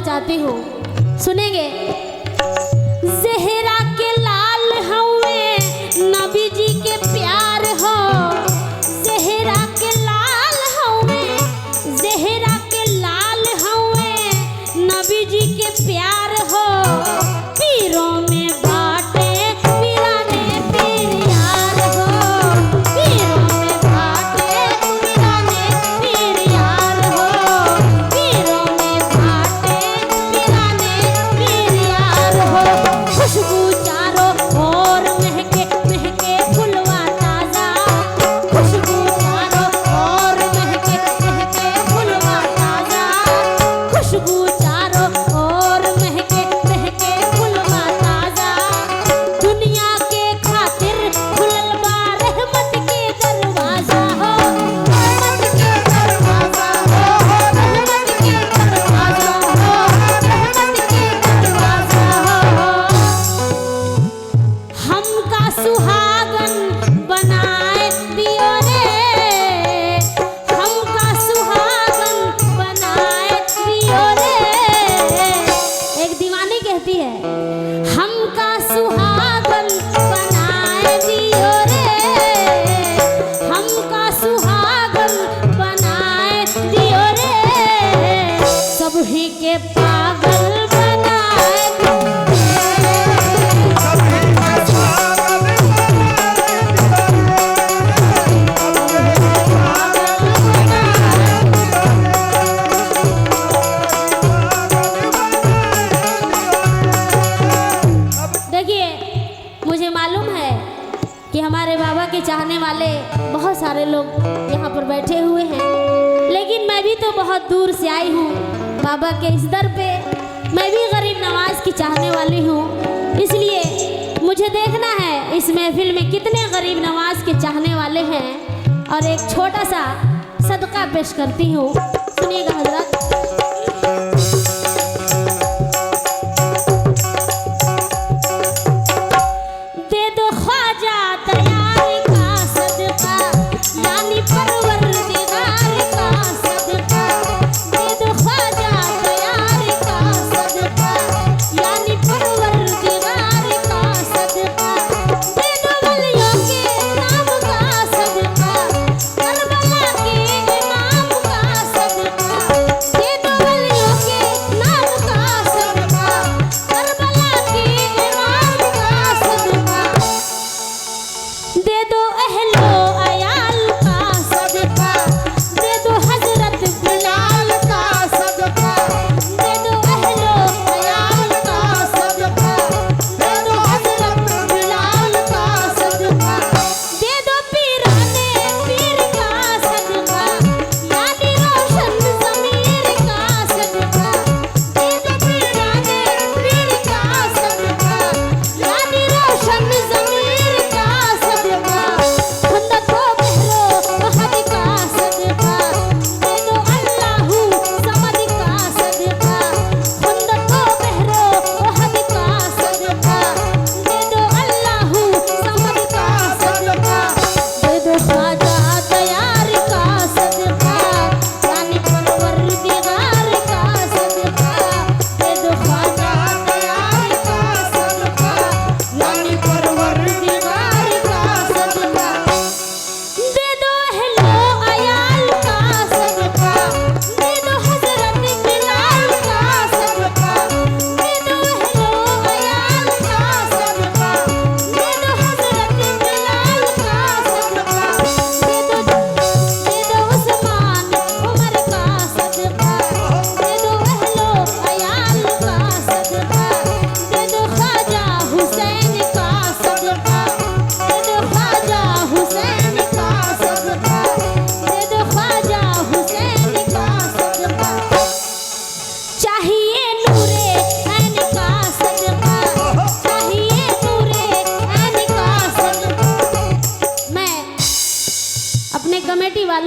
चाहती हूँ, सुनेंगे। ज़हरा के लाल हवे नबी जी के प्यार हो, ज़हरा के लाल हवे, ज़हरा के लाल हवे नबी जी के प्यार हो। पीरों में बाटे पीराने पीर यार हो, पीरों में बाटे पीराने पीर यार हो, पीरों में बाटे पीराने पीर यार हो। खुशबू चारों ओर महके महके फुलवा ताजा, खुशबू चारों ओर महके महके फुलवा ताजा, खुशबू चारों ओर महके महके फुलवा ताजा। दुनिया के खातिर खुलल बा रहमत के दरवाजा हो, रहमत के दरवाजा हो, रहमत के दरवाजा हो, रहमत के दरवाजा हो। हमका सुहागन बनाए दियो रे, हमका सुहागन बनाए दियो रे। एक दीवानी कहती है, हमका सुहागन बनाए दियो रे, हमका सुहागन बनाए दियो रे। सबही के पागल बनाए दियो देखिए, मुझे मालूम है कि हमारे बाबा के चाहने वाले बहुत सारे लोग यहाँ पर बैठे हुए हैं, लेकिन मैं भी तो बहुत दूर से आई हूँ बाबा के इस दर पे। मैं भी गरीब नवाज की चाहने वाली हूँ, इसलिए मुझे देखना है इस महफिल में कितने गरीब नवाज के चाहने वाले हैं, और एक छोटा सा सदका पेश करती हूँ। सुनिएगा हजरत। दे दो ख्वाजा तैयार का सदका, यानी परवरदिगार का सदका। दे दो ख्वाजा तैयार का सदका, यानी परवरदिगार का सदका। दे दो वलियों के नाम का सदका, करबला के इमाम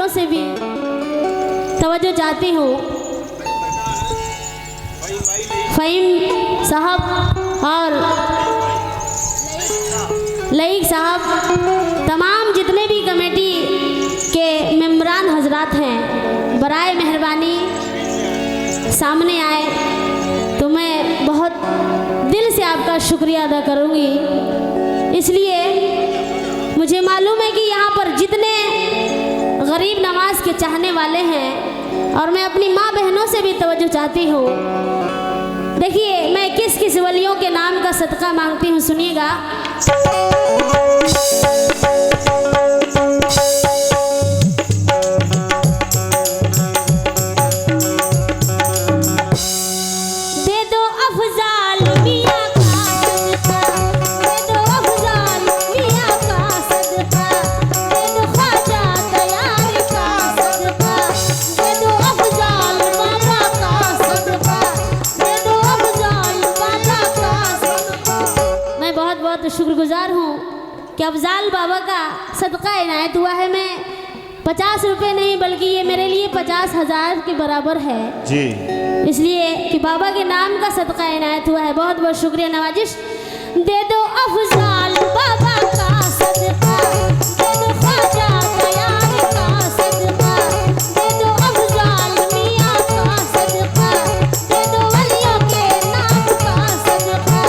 से भी तवज्जो चाहती हूँ। फ़हीम साहब और लईक साहब, तमाम जितने भी कमेटी के मेम्बरान हजरात हैं, बराए मेहरबानी सामने आए तो मैं बहुत दिल से आपका शुक्रिया अदा करूँगी। इसलिए मुझे मालूम है कि यहाँ पर जितने गरीब नवाज के चाहने वाले हैं, और मैं अपनी माँ बहनों से भी तवज्जो चाहती हूँ। देखिए मैं किस किस वलियों के नाम का सदका मांगती हूँ, सुनिएगा। शुक्रगुजार हूँ कि अफजाल बाबा का सदका इनायत हुआ है। मैं 50 रुपये नहीं बल्कि ये मेरे लिए 50,000 के बराबर है जी। इसलिए कि बाबा के नाम का सदका इनायत हुआ है। बहुत बहुत शुक्रिया नवाजिश। दे दो अफजाल बाबा का सदका, दे दो ख्वाजा तैयार का सदका, दे दो अफजाल मियाँ का सदका, दे दो वलियों के नाम का सदका,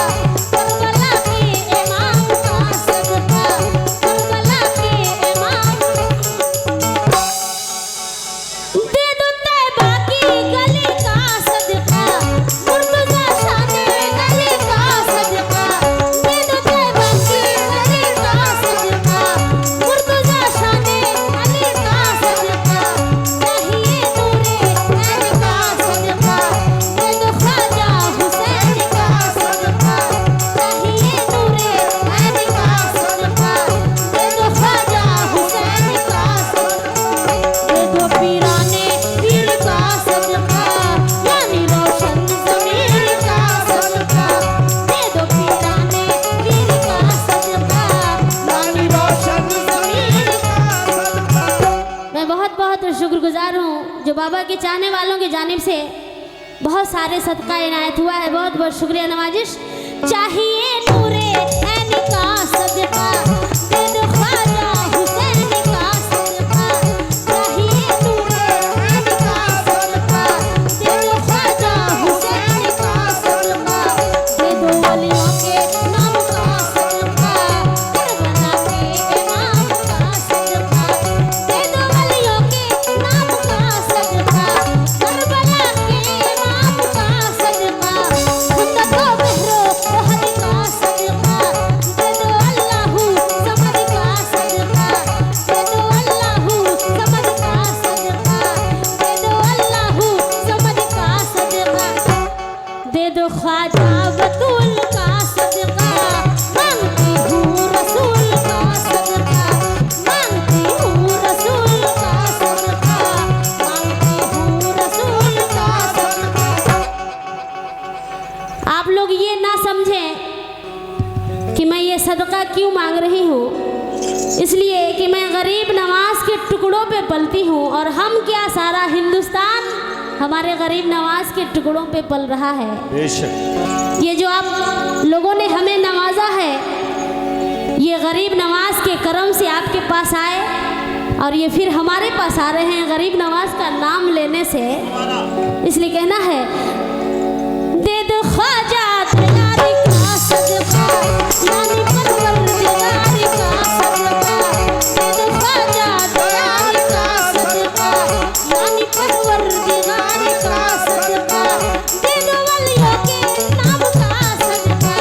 करबला के इमाम का सदका, करबला के इमाम, दे दो तैबा की गली का सदका, मुर्तज़ा शाने गली का सदका, दे दो तैबा की गली का सदका, मुर्तज़ा शाने गली का सदका, चाहिए नूरे ऐन का सदका, दे दो ख्वाजा हुसैन का सदका, चाहिए नूरे ऐन का सदका, दे दो ख्वाजा हुसैन का सदका, दे दो पीराने पीर का सदका, यानी रोशन ज़मीर का सदका, दे दो पीराने पीर का सदका, यानी रोशन ज़मीर का सदका। मैं बहुत बहुत शुक्रगुजार हूँ जो बाबा के चाहने वालों की जानिब से बहुत सारे सदका इनायत हुआ है। बहुत बहुत शुक्रिया नवाजिश। चाहिए नूरे ऐन का सदका, दे दो ख्वाजा हुसैन का सदका, चाहिए नूरे ऐन का सदका, दे दो ख्वाजा हुसैन का सदका, दे दो वलियों के नाम का सदका, करबला के इमाम का सदका, दे दो वलियों के नाम का सदका, करबला के इमाम का सदका, खुदा को बहरो हद का सदका, दे दो अल्लाहू समद का सदका, दे दो अल्लाहू समद का सदका, दे दो अल्लाहू समद का सदका, दे दो ख्वाजा बतूल का सदका, मांगती हूँ रसूल का सदका, मांगती हूँ रसूल का सदका, मांगती हूँ रसूल का सदका। आप लोग ये ना समझें कि मैं ये सदका क्यों मांग रही हूँ, इसलिए कि मैं गरीब नवाज के टुकड़ों पे पलती हूँ, और हम क्या सारा हिंदुस्तान हमारे गरीब नवाज के टुकड़ों पे पल रहा है। बेशक ये जो आप लोगों ने हमें नवाजा है, ये गरीब नवाज के करम से आपके पास आए और ये फिर हमारे पास आ रहे हैं गरीब नवाज का नाम लेने से। इसलिए कहना है, दे दो ख्वाजा तैयारी का सदका, यानी परवरदिगार का सदका, दे दो ख्वाजा तैयारी का सदका, यानी परवरदिगार का सदका, दे दो वलियों के नाम का सदका,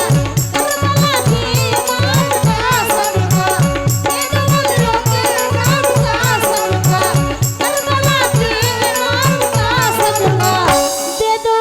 करबला के इमाम का सदका, दे दो वलियों के नाम का सदका, करबला के इमाम का सदका, दे दो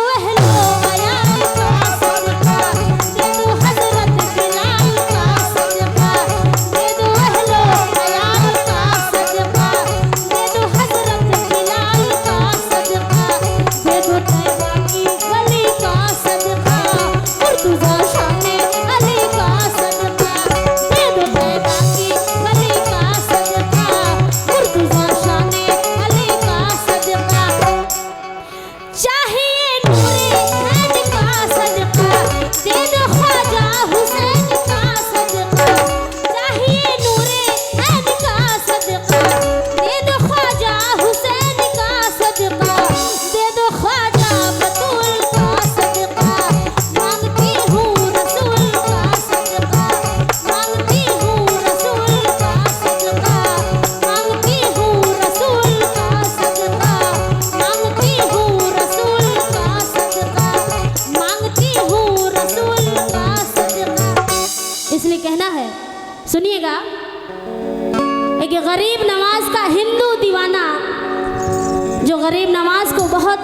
गरीब नवाज को बहुत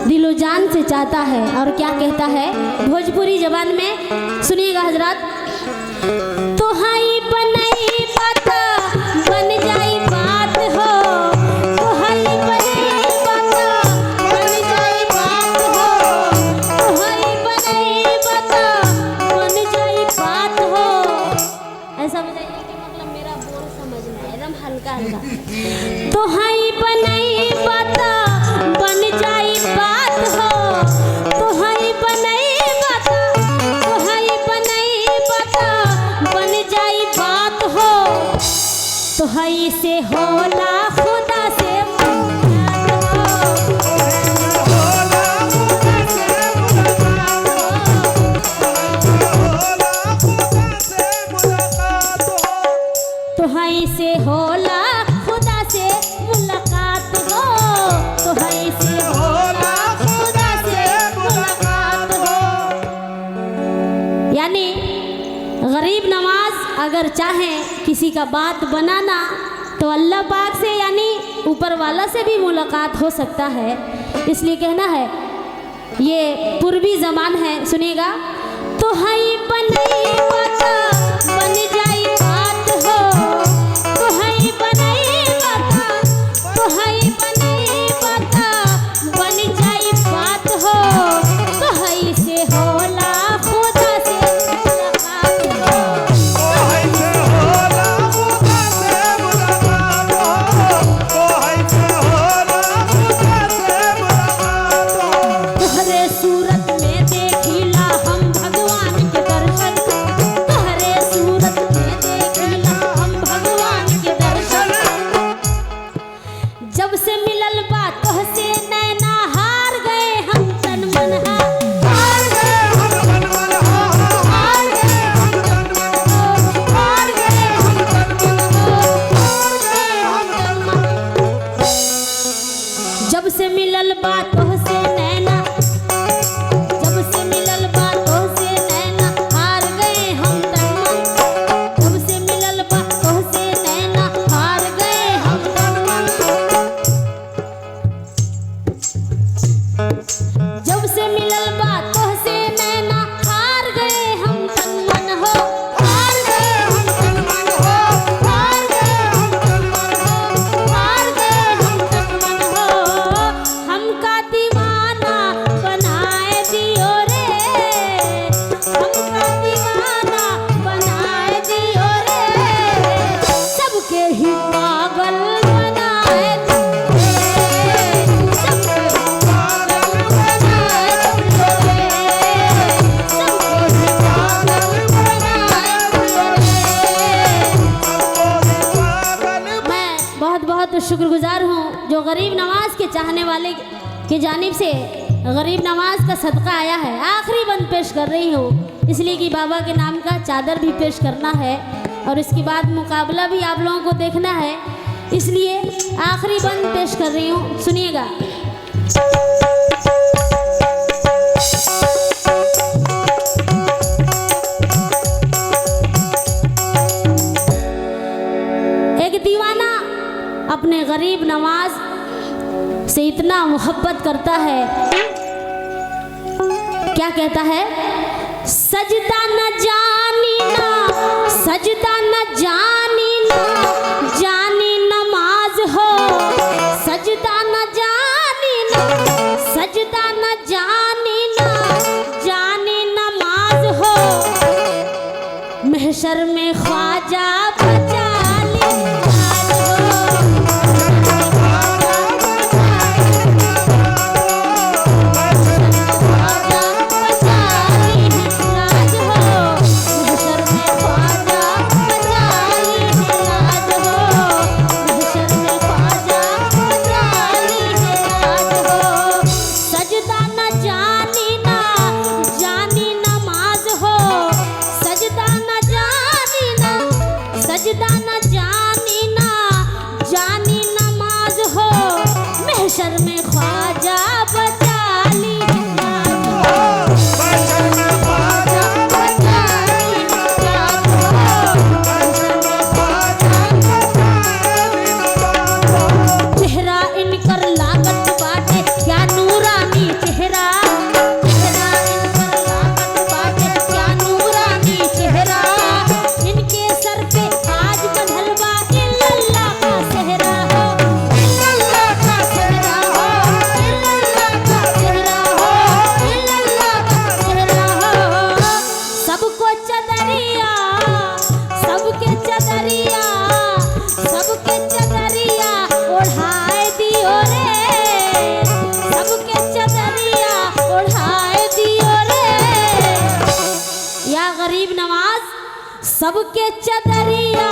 दिलो जान से चाहता है और क्या कहता है भोजपुरी जबान में, सुनिएगा हजरात। तो हाई बनई बात बन जाई बात हो, तो हाई बनई बात बन जाई बात हो, तो हाई बनई बात बन जाई बात हो। ऐसा बताइए कि मतलब मेरा बोल समझना है एकदम हल्का हल्का। तो हाई बनई बात बन जाई बात हो, तो हाई बनई बात, तो हाई बनई बात बन जाई बात हो। तो हाई से होला खुदा से तो हाई से होला खुदा से मुलाकात हो, तो हाई से होला खुदा से मुलाकात हो। यानी गरीब नवाज अगर चाहे किसी का बात बनाना तो अल्लाह पाक से यानी ऊपर वाला से भी मुलाकात हो सकता है, इसलिए कहना है ये पूर्वी ज़बान है, सुनिएगा। तो हाई बनई बात बन जाई बात हो, तो हाई बनई बात, तो हाई बनई बात बन जाई बात हो। तो हाई से होला खुदा से मुलाकात हो, तो हाई से होला खुदा से मुलाकात हो, तो हाई से होला खुदा से मुलाकात हो। तोहरे सूरत में देखिला हम भगवान के दर्शन, तोहरे सूरत में देखिला हम भगवान के दर्शन। जब से मिलल बा तोहसे नैना हार गए हम तन मन हार गए हम तन मन हार गए हम तन मन हार गए हम तन मन हार गए हम तन मन। जब से मिलल बा तोहसे नैना, जब से मिलल बा तोहसे नैना हार गए हम तन मन, जब से मिलल बा तोहसे नैना हार गए हम तन मन। जब से मिलल बा तोहसे नैना हार गए हम तन मन हो, हार गए हम तन मन हो, हार गए हम तन मन हो, हार गए हम तन मन हो। हमका दीवाना बनाए दियो रे, हमका दीवाना बनाए दियो रे, सबके ही पागल बनाए दियो रे, सबके ही पागल बनाए दियो रे, सबके ही पागल बनाए दियो रे। मैं बहुत बहुत शुक्रगुजार हूँ जो गरीब नवाज के चाहने वाले की जानिब से गरीब नवाज का सदका आया है। आखिरी बंद पेश कर रही हूँ इसलिए कि बाबा के नाम का चादर भी पेश करना है और इसके बाद मुकाबला भी आप लोगों को देखना है, इसलिए आखिरी बंद पेश कर रही हूँ, सुनिएगा। एक दीवाना अपने गरीब नवाज से इतना मोहब्बत करता है, क्या कहता है? सजदा न जानी ना, सजदा न जानी ना, जानी नमाज हो, सजदा न जानी ना, सजदा न जानी ना, जानी नमाज हो। महशर में ख्वाजा बचा ले लाज हो, सजदा न जानी ना, सबके चदरिया